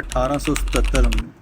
1877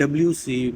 WC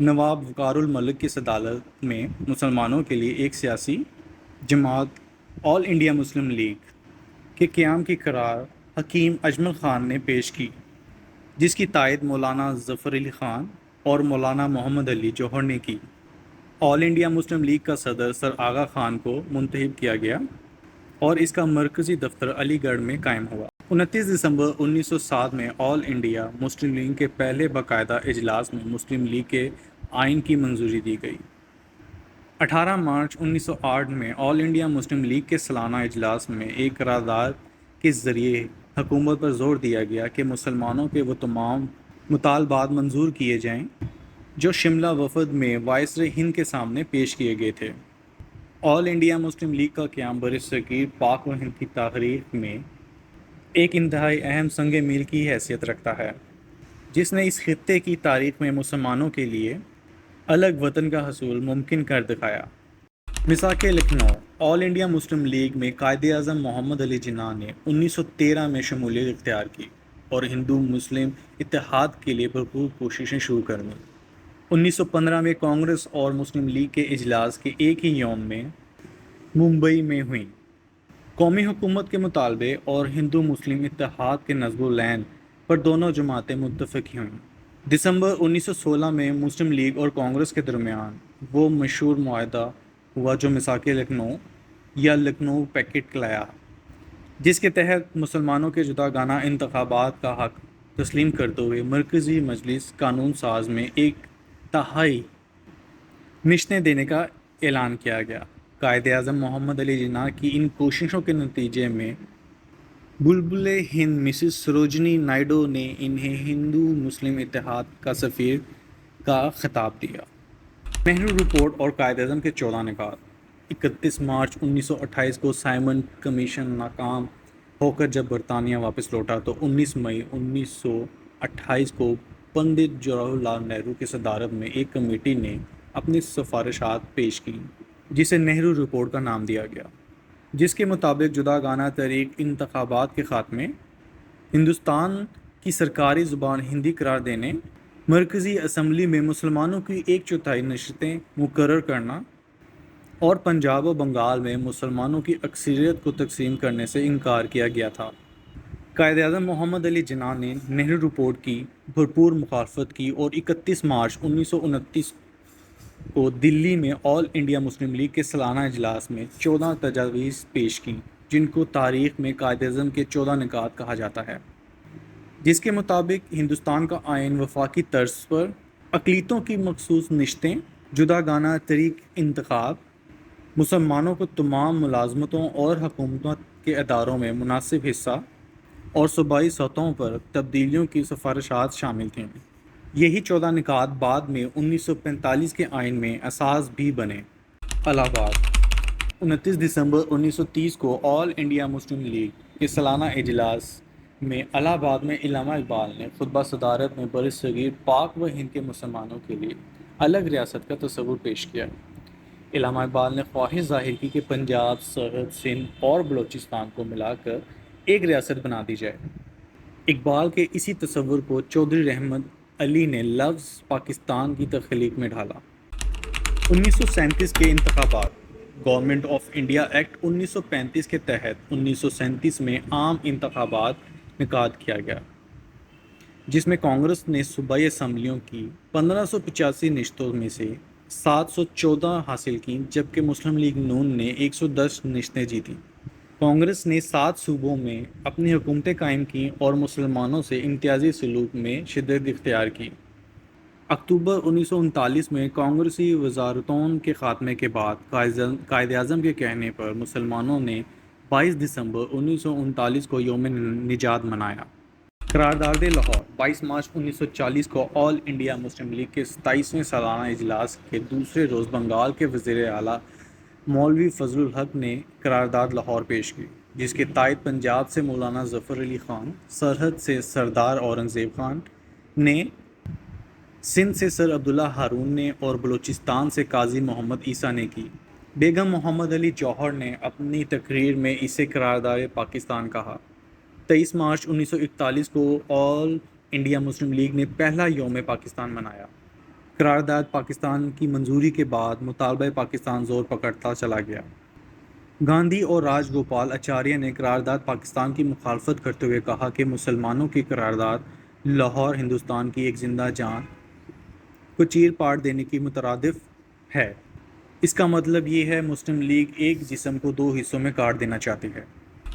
نواب وقار الملک کی صدارت میں مسلمانوں کے لیے ایک سیاسی جماعت آل انڈیا مسلم لیگ کے قیام کی قرار حکیم اجمل خان نے پیش کی، جس کی تائید مولانا ظفر علی خان اور مولانا محمد علی جوہر نے کی۔ آل انڈیا مسلم لیگ کا صدر سر آغا خان کو منتخب کیا گیا اور اس کا مرکزی دفتر علی گڑھ میں قائم ہوا۔ 29 دسمبر 1907 میں آل انڈیا مسلم لیگ کے پہلے باقاعدہ اجلاس میں مسلم لیگ کے آئین کی منظوری دی گئی۔ 18 مارچ 1908 میں آل انڈیا مسلم لیگ کے سالانہ اجلاس میں ایک قرارداد کے ذریعے حکومت پر زور دیا گیا کہ مسلمانوں کے وہ تمام مطالبات منظور کیے جائیں جو شملہ وفد میں وائسرائے ہند کے سامنے پیش کیے گئے تھے۔ آل انڈیا مسلم لیگ کا قیام برصغیر پاک و ہند کی تاریخ میں ایک انتہائی اہم سنگ میل کی حیثیت رکھتا ہے، جس نے اس خطے کی تاریخ میں مسلمانوں کے لیے الگ وطن کا حصول ممکن کر دکھایا۔ میثاق لکھنؤ آل انڈیا مسلم لیگ میں قائد اعظم محمد علی جناح نے 1913 میں شمولیت اختیار کی اور ہندو مسلم اتحاد کے لیے بھرپور کوششیں شروع کر دیں۔ 1915 میں کانگریس اور مسلم لیگ کے اجلاس کے ایک ہی یوم میں ممبئی میں ہوئیں۔ قومی حکومت کے مطالبے اور ہندو مسلم اتحاد کے نصب العین پر دونوں جماعتیں متفق ہوئیں۔ دسمبر 1916 میں مسلم لیگ اور کانگریس کے درمیان وہ مشہور معاہدہ ہوا جو میثاق لکھنؤ یا لکھنؤ پیکٹ کہلایا، جس کے تحت مسلمانوں کے جداگانہ انتخابات کا حق تسلیم کرتے ہوئے مرکزی مجلس قانون ساز میں ایک تہائی نشستیں دینے کا اعلان کیا گیا۔ قائد اعظم محمد علی جناح کی ان کوششوں کے نتیجے میں بلبل ہند مسز سروجنی نائیڈو نے انہیں ہندو مسلم اتحاد کا سفیر کا خطاب دیا۔ نہرو رپورٹ اور قائد اعظم کے 14 نکات۔ 31 مارچ 1928 کو سائمن کمیشن ناکام ہو کر جب برطانیہ واپس لوٹا تو 19 مئی 1928 کو پنڈت جواہر لال نہرو کی صدارت میں ایک کمیٹی نے اپنی سفارشات پیش کی جسے نہرو رپورٹ کا نام دیا گیا، جس کے مطابق جداگانہ طریق انتخابات کے خاتمے، ہندوستان کی سرکاری زبان ہندی قرار دینے، مرکزی اسمبلی میں مسلمانوں کی 1/4 نشستیں مقرر کرنا اور پنجاب و بنگال میں مسلمانوں کی اکثریت کو تقسیم کرنے سے انکار کیا گیا تھا۔ قائد اعظم محمد علی جناح نے نہرو رپورٹ کی بھرپور مخالفت کی اور 31 مارچ 1929 کو دلی میں آل انڈیا مسلم لیگ کے سالانہ اجلاس میں 14 تجاویز پیش کی، جن کو تاریخ میں قائد اعظم کے 14 نکات کہا جاتا ہے، جس کے مطابق ہندوستان کا آئین وفاقی طرز پر اقلیتوں کی مخصوص نشستیں، جداگانہ طریق انتخاب، مسلمانوں کو تمام ملازمتوں اور حکومت کے اداروں میں مناسب حصہ اور صوبائی سطحوں پر تبدیلیوں کی سفارشات شامل تھیں۔ یہی 14 نکات بعد میں 1945 کے آئین میں اساس بھی بنے۔ الہ آباد 29 دسمبر 1930 کو آل انڈیا مسلم لیگ کے سالانہ اجلاس میں الہ آباد میں علامہ اقبال نے خطبہ صدارت میں برصغیر پاک و ہند کے مسلمانوں کے لیے الگ ریاست کا تصور پیش کیا۔ علامہ اقبال نے خواہش ظاہر کی کہ پنجاب، سرحد، سندھ اور بلوچستان کو ملا کر ایک ریاست بنا دی جائے۔ اقبال کے اسی تصور کو چودھری رحمت علی نے لفظ پاکستان کی تخلیق میں ڈھالا۔ 1937 کے انتخابات گورنمنٹ آف انڈیا ایکٹ 1935 کے تحت 1937 میں عام انتخابات منعقد کیا گیا، جس میں کانگریس نے صوبائی اسمبلیوں کی 1585 نشستوں میں سے 714 حاصل کیں، جبکہ مسلم لیگ نون نے 110 نشستیں جیتیں۔ کانگریس نے 7 صوبوں میں اپنی حکومتیں قائم کیں اور مسلمانوں سے امتیازی سلوک میں شدت اختیار کی۔ اکتوبر 1939 میں کانگریسی وزارتوں کے خاتمے کے بعد قائد اعظم کے کہنے پر مسلمانوں نے 22 دسمبر 1939 کو یوم نجات منایا۔ قرارداد لاہور 22 مارچ 1940 کو آل انڈیا مسلم لیگ کے 27ویں سالانہ اجلاس کے دوسرے روز بنگال کے وزیر اعلیٰ مولوی فضل الحق نے قرارداد لاہور پیش کی، جس کے تائید پنجاب سے مولانا ظفر علی خان، سرحد سے سردار اورنگزیب خان نے، سندھ سے سر عبداللہ ہارون نے اور بلوچستان سے قاضی محمد عیسیٰ نے کی۔ بیگم محمد علی جوہر نے اپنی تقریر میں اسے قرارداد پاکستان کہا۔ 23 مارچ 1941 کو آل انڈیا مسلم لیگ نے پہلا یوم پاکستان منایا۔ قرارداد پاکستان کی منظوری کے بعد مطالبہ پاکستان زور پکڑتا چلا گیا۔ گاندھی اور راج گوپال اچاریہ نے قرارداد پاکستان کی مخالفت کرتے ہوئے کہا کہ مسلمانوں کی قرارداد لاہور ہندوستان کی ایک زندہ جان کو چیر پاڑ دینے کی مترادف ہے۔ اس کا مطلب یہ ہے مسلم لیگ ایک جسم کو دو حصوں میں کاٹ دینا چاہتی ہے۔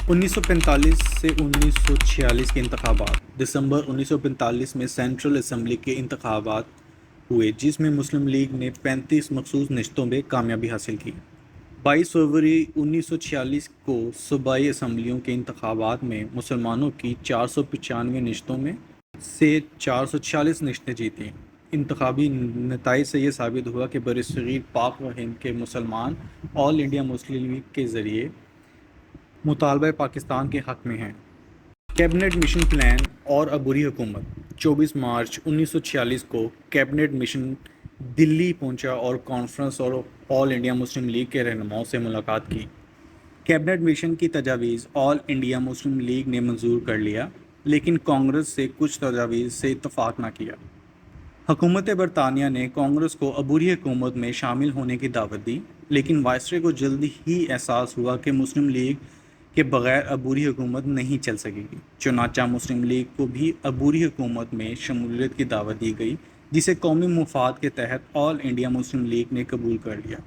1945 سے 1946 کے انتخابات۔ دسمبر 1945 میں سینٹرل اسمبلی کے انتخابات ہوئے جس میں مسلم لیگ نے 35 مخصوص نشستوں میں کامیابی حاصل کی۔ 22 فروری 1946 کو صوبائی اسمبلیوں کے انتخابات میں مسلمانوں کی 495 نشستوں میں سے 446 نشستیں جیتیں۔ انتخابی نتائج سے یہ ثابت ہوا کہ برصغیر پاک و ہند کے مسلمان آل انڈیا مسلم لیگ کے ذریعے مطالبہ پاکستان کے حق میں ہیں۔ کیبنٹ مشن پلان اور عبوری حکومت۔ 24 مارچ 1946 کو کیبنٹ مشن دلی پہنچا اور کانفرنس اور آل انڈیا مسلم لیگ کے رہنماؤں سے ملاقات کی۔ کیبنٹ مشن کی تجاویز آل انڈیا مسلم لیگ نے منظور کر لیا لیکن کانگریس سے کچھ تجاویز سے اتفاق نہ کیا۔ حکومت برطانیہ نے کانگریس کو عبوری حکومت میں شامل ہونے کی دعوت دی لیکن وائسرائے کو جلد ہی احساس ہوا کہ مسلم لیگ کے بغیر عبوری حکومت نہیں چل سکے گی۔ چنانچہ مسلم لیگ کو بھی عبوری حکومت میں شمولیت کی دعوت دی گئی جسے قومی مفاد کے تحت آل انڈیا مسلم لیگ نے قبول کر لیا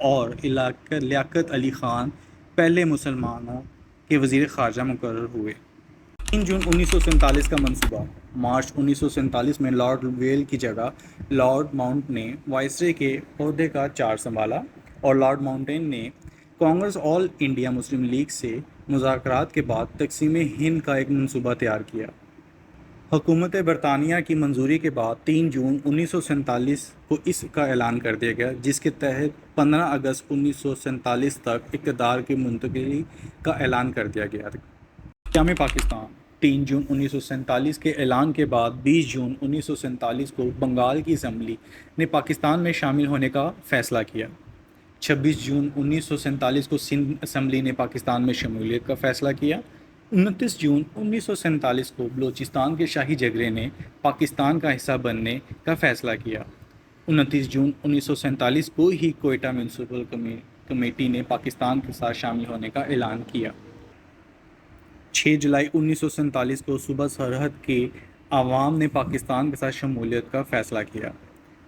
اور لیاقت علی خان پہلے مسلمانوں کے وزیر خارجہ مقرر ہوئے۔ 3 جون 1947 کا منصوبہ۔ مارچ 1947 میں لارڈ ویل کی جگہ لارڈ ماؤنٹ نے وائسرائے کے عہدے کا چارج سنبھالا اور لارڈ ماؤنٹین نے کانگریس آل انڈیا مسلم لیگ سے مذاکرات کے بعد تقسیم ہند کا ایک منصوبہ تیار کیا۔ حکومت برطانیہ کی منظوری کے بعد 3 جون 1947 کو اس کا اعلان کر دیا گیا جس کے تحت 15 اگست 1947 تک اقتدار کی منتقلی کا اعلان کر دیا گیا۔ قیام پاکستان۔ 3 جون 1947 کے اعلان کے بعد 20 جون 1947 کو بنگال کی اسمبلی نے پاکستان میں شامل ہونے کا فیصلہ کیا۔ 26 جون 1947 کو سندھ اسمبلی نے پاکستان میں شمولیت کا فیصلہ کیا۔ 29 جون 1947 کو بلوچستان کے شاہی جگرے نے پاکستان کا حصہ بننے کا فیصلہ کیا۔ 29 جون 1947 کو ہی کوئٹہ میونسپل کمیٹی نے پاکستان کے ساتھ شامل ہونے کا اعلان کیا۔ 6 جولائی 1947 کو صوبہ سرحد کے عوام نے پاکستان کے ساتھ شمولیت کا فیصلہ کیا۔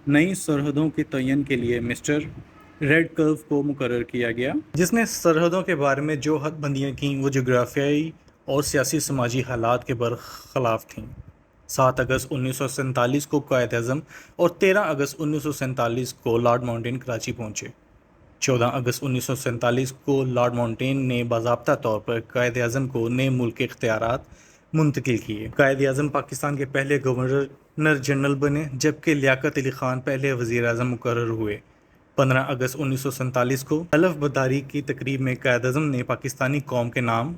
نئی سرحدوں کے تعین کے لیے مسٹر ریڈ کرو کو مقرر کیا گیا جس نے سرحدوں کے بارے میں جو حد بندیاں کیں وہ جغرافیائی اور سیاسی سماجی حالات کے برخلاف تھیں۔ 7 اگست 1947 کو قائد اعظم اور 13 اگست 1947 کو لارڈ ماؤنٹین کراچی پہنچے۔ 14 اگست 1947 کو لارڈ ماؤنٹین نے باضابطہ طور پر قائد اعظم کو نئے ملک کے اختیارات منتقل کیے۔ قائد اعظم پاکستان کے پہلے گورنر جنرل بنے جبکہ لیاقت علی خان پہلے وزیر اعظم مقرر ہوئے۔ 15 اگست 1947 کو حلف برداری کی تقریب میں قائد اعظم نے پاکستانی قوم کے نام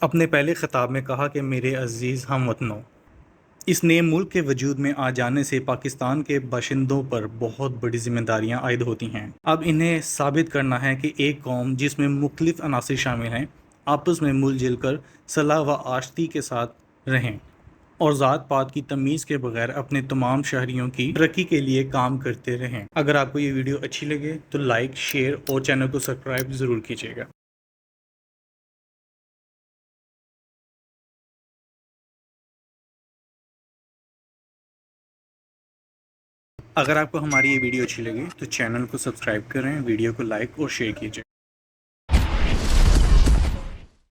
اپنے پہلے خطاب میں کہا کہ میرے عزیز ہم وطنوں، اس نئے ملک کے وجود میں آ جانے سے پاکستان کے باشندوں پر بہت بڑی ذمہ داریاں عائد ہوتی ہیں۔ اب انہیں ثابت کرنا ہے کہ ایک قوم جس میں مختلف عناصر شامل ہیں آپس میں مل جل کر صلاح و آشتی کے ساتھ رہیں اور ذات پات کی تمیز کے بغیر اپنے تمام شہریوں کی ترقی کے لیے کام کرتے رہیں۔ اگر آپ کو یہ ویڈیو اچھی لگے تو لائک، شیئر اور چینل کو سبسکرائب ضرور کیجیے گا۔ اگر آپ کو ہماری یہ ویڈیو اچھی لگی تو چینل کو سبسکرائب کریں، ویڈیو کو لائک اور شیئر کیجیے۔